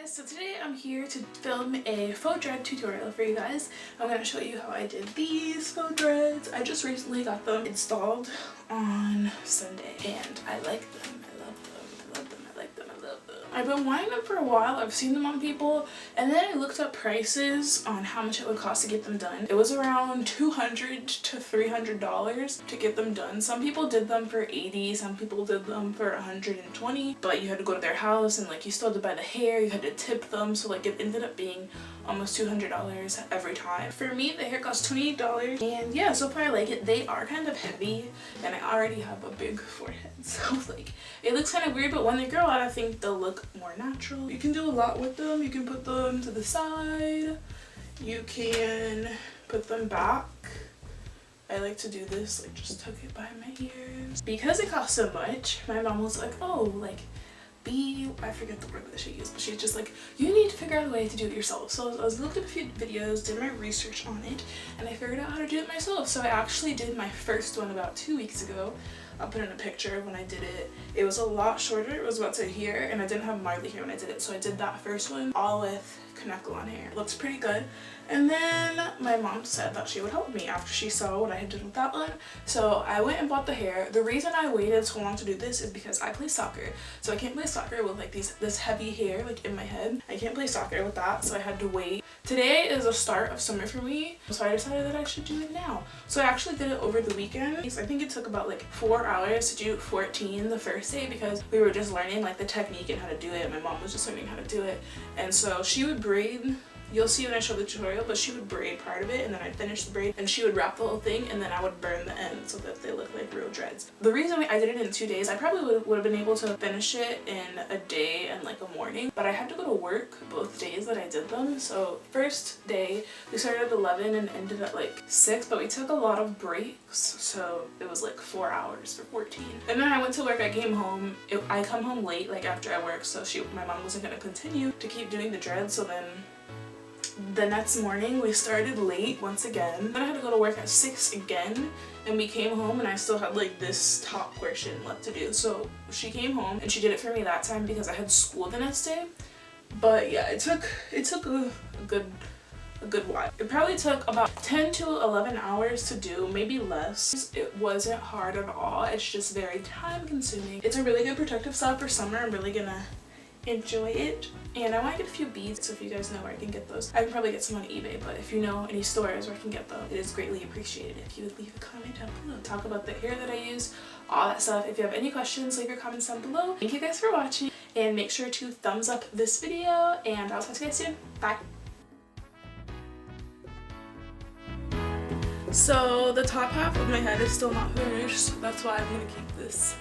guys, so today I'm here to film a faux dread tutorial for you guys. I'm going to show you how I did these faux dreads. I just recently got them installed on Sunday and I like them. I love them. I love them. I like them. I love them. I've been wanting them for a while. I've seen them on people and then I looked up prices on how much it would cost to get them done. It was around $200 to $300 to get them done. Some people did them for $80, some people did them for $120, but you had to go to their house and like you still had to buy the hair, you had to tip them, so like it ended up being almost $200 every time. For me, the hair cost $28 and yeah, so far I like it. They are kind of heavy and I already have a big forehead, so like it looks kind of weird, but when they grow out I think they'll look more natural. You can do a lot with them. You can put them to the side, you can put them back. I like to do this, like just tuck it by my ears. Because it costs so much, my mom was like, oh, like I forget the word that she used, but she's just like, you need to figure out a way to do it yourself. So I looked up a few videos, did my research on it, and I figured out how to do it myself. So I actually did my first one about 2 weeks ago. I'll put in a picture of when I did it. It was a lot shorter, it was about to here, and I didn't have Marley hair when I did it. So I did that first one all with Kanekelon hair. It looks pretty good. And then my mom said that she would help me after she saw what I had done with that one. So I went and bought the hair. The reason I waited so long to do this is because I play soccer. So I can't play soccer with like this heavy hair like in my head. I can't play soccer with that, so I had to wait. Today is the start of summer for me, so I decided that I should do it now. So I actually did it over the weekend. I think it took about like 4 hours to do 14 the first day because we were just learning like the technique and how to do it. My mom was just learning how to do it. And so she would braid. You'll see when I show the tutorial, but she would braid part of it and then I'd finish the braid and she would wrap the whole thing and then I would burn the end so that they look like real dreads. The reason I did it in 2 days, I probably would have been able to finish it in a day and like a morning, but I had to go to work both days that I did them. So first day we started at 11 and ended at like 6, but we took a lot of breaks, so it was like 4 hours for 14. And then I went to work, I came home, I come home late like after I work, so my mom wasn't going to continue to keep doing the dreads, so then the next morning we started late once again. Then I had to go to work at 6 again and we came home and I still had like this top portion left to do. So she came home and she did it for me that time because I had school the next day. But yeah, it took a good while. It probably took about 10 to 11 hours to do, maybe less. It wasn't hard at all. It's just very time consuming. It's a really good protective style for summer. I'm really gonna enjoy it. And I want to get a few beads, so if you guys know where I can get those. I can probably get some on eBay, but if you know any stores where I can get them, it is greatly appreciated if you would leave a comment down below. Talk about the hair that I use, all that stuff. If you have any questions, leave your comments down below. Thank you guys for watching, and make sure to thumbs up this video, and I'll talk to you guys soon. Bye! So the top half of my head is still not finished, so that's why I'm gonna keep this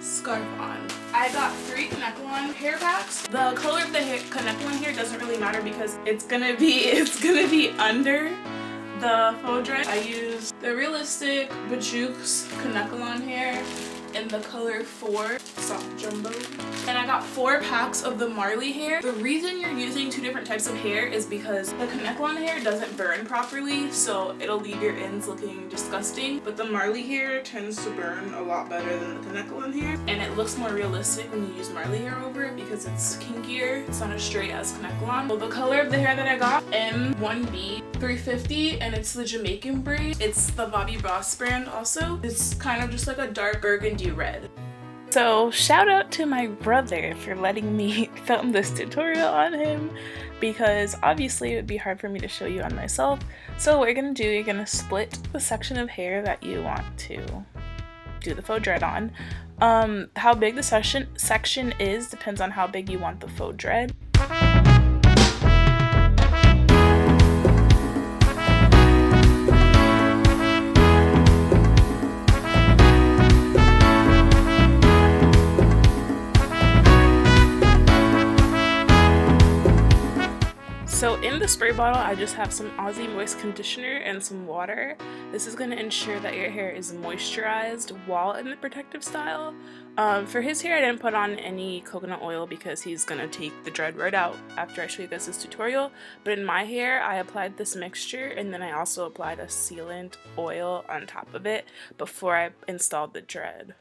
scarf on. I got 3 Kanekelon hair packs. The color of the Kanekelon hair doesn't really matter because it's gonna be under the faux dread. I used the realistic Bijoux Kanekelon hair in the color 4 soft jumbo, and I got 4 packs of the Marley hair. The reason you're using 2 different types of hair is because the Kanekelon hair doesn't burn properly, so it'll leave your ends looking disgusting, but the Marley hair tends to burn a lot better than the Kanekelon hair, and it looks more realistic when you use Marley hair over it because it's kinkier. It's not as straight as Kanekelon. So the color of the hair that I got, M1B 350, and it's the Jamaican braid. It's the Bobbi brand also. It's kind of just like a dark burgundy red. So shout out to my brother for letting me film this tutorial on him, because obviously it would be hard for me to show you on myself. So what you're gonna do, you're gonna split the section of hair that you want to do the faux dread on. How big the section is depends on how big you want the faux dread. So in the spray bottle, I just have some Aussie Moist conditioner and some water. This is going to ensure that your hair is moisturized while in the protective style. For his hair, I didn't put on any coconut oil because he's going to take the dread right out after I show you guys this tutorial. But in my hair, I applied this mixture and then I also applied a sealant oil on top of it before I installed the dread.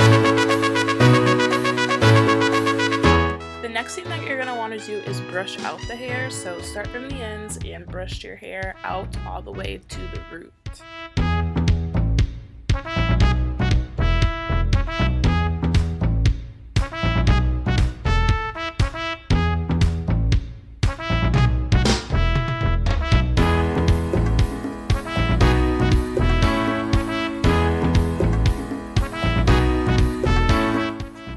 Thank you. brush out the hair. So start from the ends and brush your hair out all the way to the root.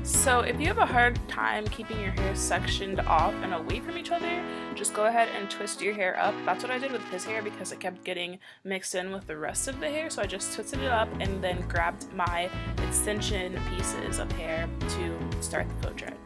So if you have a hard time keeping your hair sectioned off and away from each other, just go ahead and twist your hair up. That's what I did with his hair because it kept getting mixed in with the rest of the hair. So I just twisted it up and then grabbed my extension pieces of hair to start the faux dread.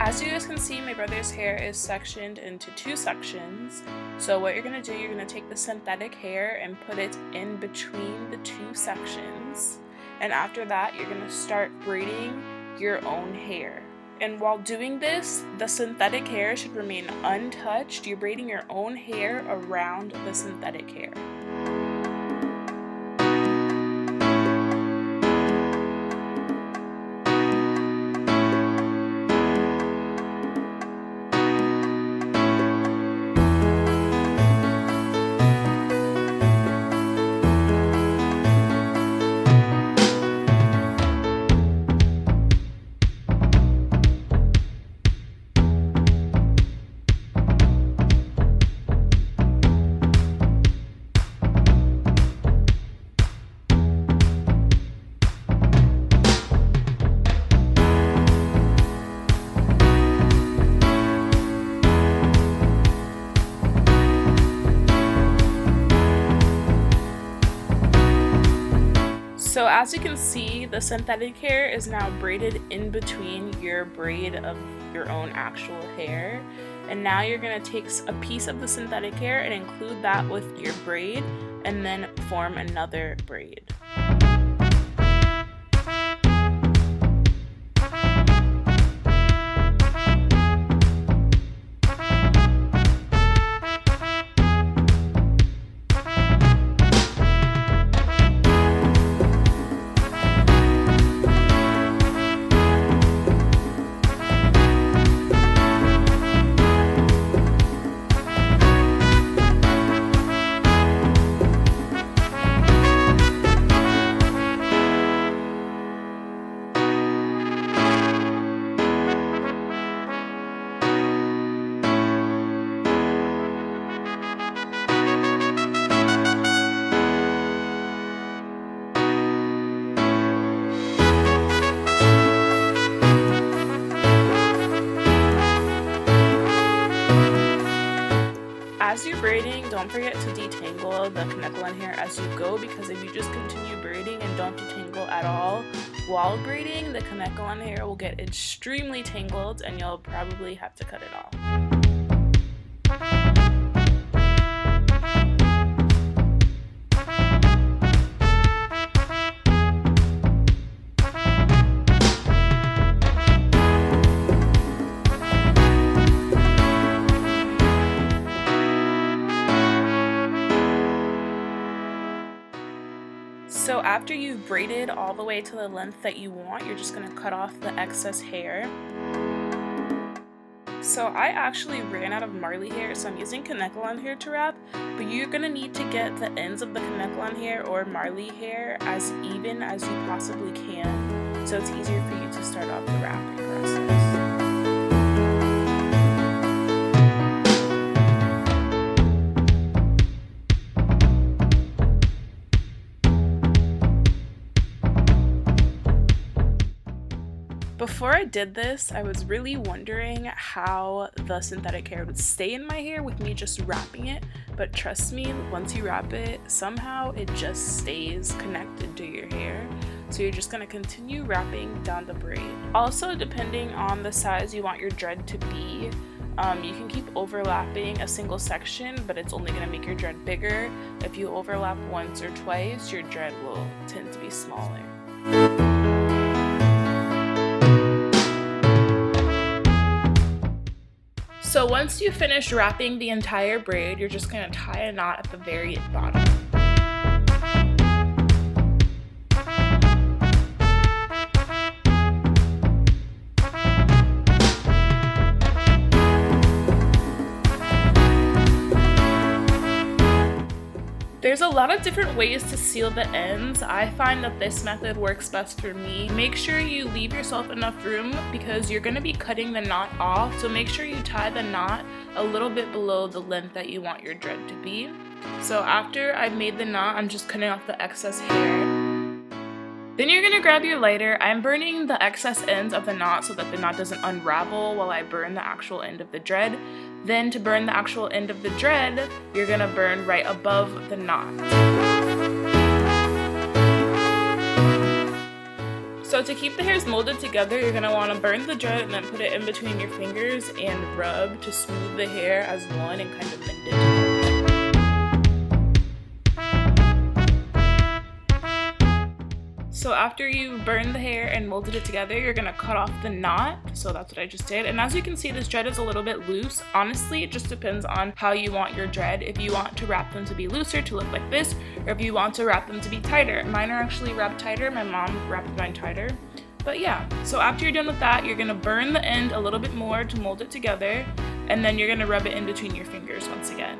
As you guys can see, my brother's hair is sectioned into 2 sections. So what you're going to do, you're going to take the synthetic hair and put it in between the 2 sections. And after that, you're going to start braiding your own hair. And while doing this, the synthetic hair should remain untouched. You're braiding your own hair around the synthetic hair. So as you can see, the synthetic hair is now braided in between your braid of your own actual hair. And now you're going to take a piece of the synthetic hair and include that with your braid and then form another braid. As you're braiding, don't forget to detangle the Kanekelon hair as you go, because if you just continue braiding and don't detangle at all while braiding, the Kanekelon hair will get extremely tangled and you'll probably have to cut it off. So after you've braided all the way to the length that you want, you're just going to cut off the excess hair. So I actually ran out of Marley hair, so I'm using Kanekelon hair to wrap, but you're going to need to get the ends of the Kanekelon hair or Marley hair as even as you possibly can, so it's easier for you to start off the wrapping process. Before I did this, I was really wondering how the synthetic hair would stay in my hair with me just wrapping it, but trust me, once you wrap it, somehow it just stays connected to your hair. So you're just going to continue wrapping down the braid. Also, depending on the size you want your dread to be, you can keep overlapping a single section, but it's only going to make your dread bigger. If you overlap once or twice, your dread will tend to be smaller. So once you finish wrapping the entire braid, you're just going to tie a knot at the very bottom. lot of different ways to seal the ends. I find that this method works best for me. Make sure you leave yourself enough room because you're going to be cutting the knot off. So make sure you tie the knot a little bit below the length that you want your dread to be. So after I've made the knot, I'm just cutting off the excess hair. Then you're going to grab your lighter. I'm burning the excess ends of the knot so that the knot doesn't unravel while I burn the actual end of the dread. Then to burn the actual end of the dread, you're going to burn right above the knot. So to keep the hairs molded together, you're going to want to burn the dread and then put it in between your fingers and rub to smooth the hair as one and kind of bend it together. So after you've burned the hair and molded it together, you're going to cut off the knot. So that's what I just did. And as you can see, this dread is a little bit loose. Honestly, it just depends on how you want your dread. If you want to wrap them to be looser, to look like this, or if you want to wrap them to be tighter. Mine are actually wrapped tighter. My mom wrapped mine tighter. But yeah, so after you're done with that, you're going to burn the end a little bit more to mold it together. And then you're going to rub it in between your fingers once again.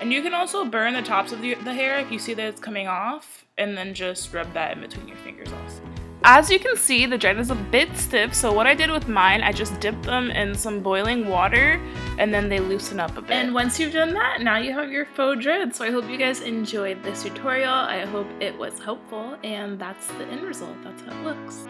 And you can also burn the tops of the hair if you see that it's coming off, and then just rub that in between your fingers also. As you can see, the dread is a bit stiff, so what I did with mine, I just dipped them in some boiling water, and then they loosen up a bit. And once you've done that, now you have your faux dread. So I hope you guys enjoyed this tutorial. I hope it was helpful, and that's the end result. That's how it looks.